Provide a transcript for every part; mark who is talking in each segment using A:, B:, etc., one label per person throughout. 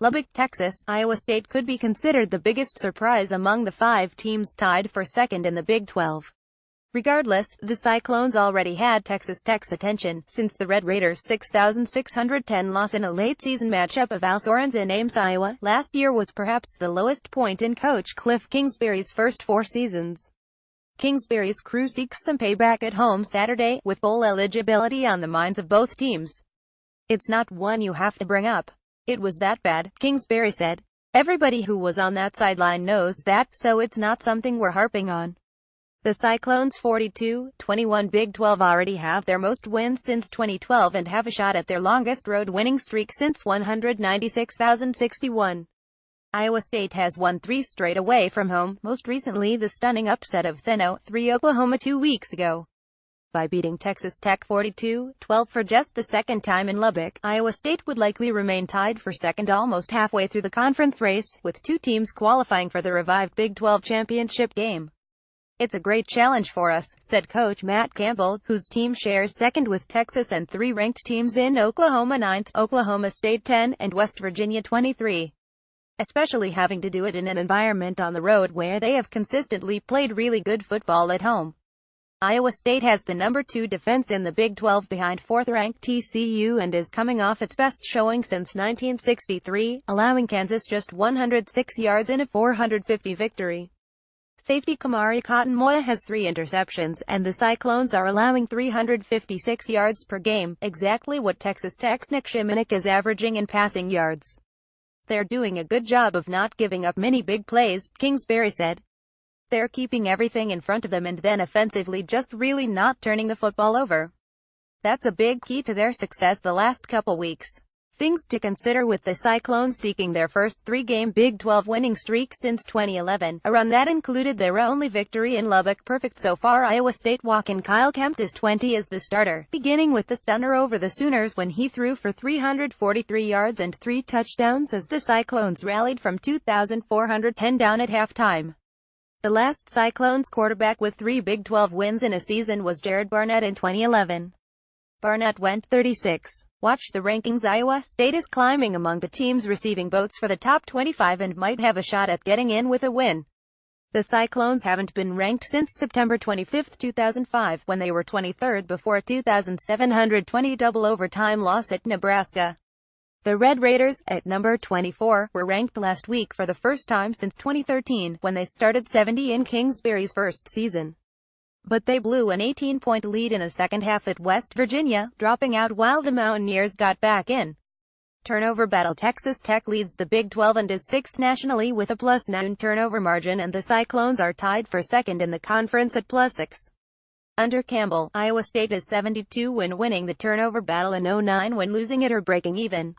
A: Lubbock, Texas, Iowa State could be considered the biggest surprise among the 5 teams tied for second in the Big 12. Regardless, the Cyclones already had Texas Tech's attention, since the Red Raiders' 6,610 loss in a late-season matchup of Alsorans in Ames, Iowa, last year was perhaps the lowest point in Coach Cliff Kingsbury's first 4 seasons. Kingsbury's crew seeks some payback at home Saturday, with bowl eligibility on the minds of both teams. "It's not one you have to bring up. It was that bad," Kingsbury said. "Everybody who was on that sideline knows that, so it's not something we're harping on." The Cyclones' 42-21 Big 12 already have their most wins since 2012 and have a shot at their longest road winning streak since 196,061. Iowa State has won 3 straight away from home, most recently the stunning upset of Theno, 3 Oklahoma 2 weeks ago. By beating Texas Tech 42-12 for just the second time in Lubbock, Iowa State would likely remain tied for second almost halfway through the conference race, with 2 teams qualifying for the revived Big 12 championship game. "It's a great challenge for us," said Coach Matt Campbell, whose team shares second with Texas and 3 ranked teams in Oklahoma 9th, Oklahoma State 10, and West Virginia 23. "Especially having to do it in an environment on the road where they have consistently played really good football at home." Iowa State has the number 2 defense in the Big 12 behind 4th-ranked TCU and is coming off its best showing since 1963, allowing Kansas just 106 yards in a 450 victory. Safety Kamari Cotton-Moya has 3 interceptions, and the Cyclones are allowing 356 yards per game, exactly what Texas Tech's Nick Shimonek is averaging in passing yards. "They're doing a good job of not giving up many big plays," Kingsbury said. "They're keeping everything in front of them and then offensively just really not turning the football over. That's a big key to their success the last couple weeks." Things to consider with the Cyclones seeking their first 3-game Big 12 winning streak since 2011, a run that included their only victory in Lubbock. Perfect so far. Iowa State walk-in Kyle Kempt is 20 as the starter, beginning with the stunner over the Sooners when he threw for 343 yards and 3 touchdowns as the Cyclones rallied from 2,410 down at halftime. The last Cyclones quarterback with 3 Big 12 wins in a season was Jared Barnett in 2011. Barnett went 36. Watch the rankings. Iowa State is climbing among the teams receiving votes for the top 25 and might have a shot at getting in with a win. The Cyclones haven't been ranked since September 25, 2005, when they were 23rd before a 2,720 double overtime loss at Nebraska. The Red Raiders, at number 24, were ranked last week for the first time since 2013, when they started 70 in Kingsbury's first season. But they blew an 18-point lead in the second half at West Virginia, dropping out while the Mountaineers got back in. Turnover battle. Texas Tech leads the Big 12 and is 6th nationally with a +9 turnover margin, and the Cyclones are tied for second in the conference at +6. Under Campbell, Iowa State is 72 when winning the turnover battle and 09 when losing it or breaking even.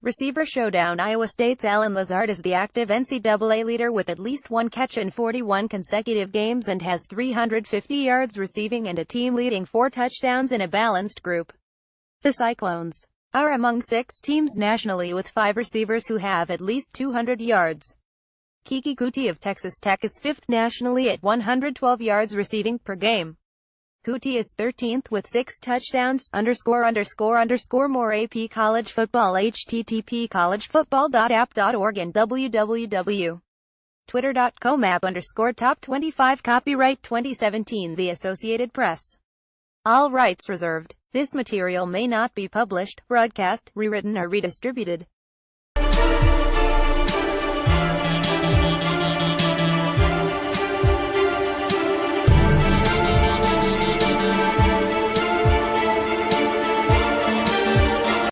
A: Receiver showdown. Iowa State's Allen Lazard is the active NCAA leader with at least 1 catch in 41 consecutive games and has 350 yards receiving and a team-leading 4 touchdowns in a balanced group. The Cyclones are among 6 teams nationally with 5 receivers who have at least 200 yards. Kiki Kuti of Texas Tech is 5th nationally at 112 yards receiving per game. Kuti is 13th with 6 touchdowns. More AP College Football. http collegefootball.app.org and www.twitter.com/app_top25. Copyright 2017 The Associated Press. All rights reserved. This material may not be published, broadcast, rewritten or redistributed.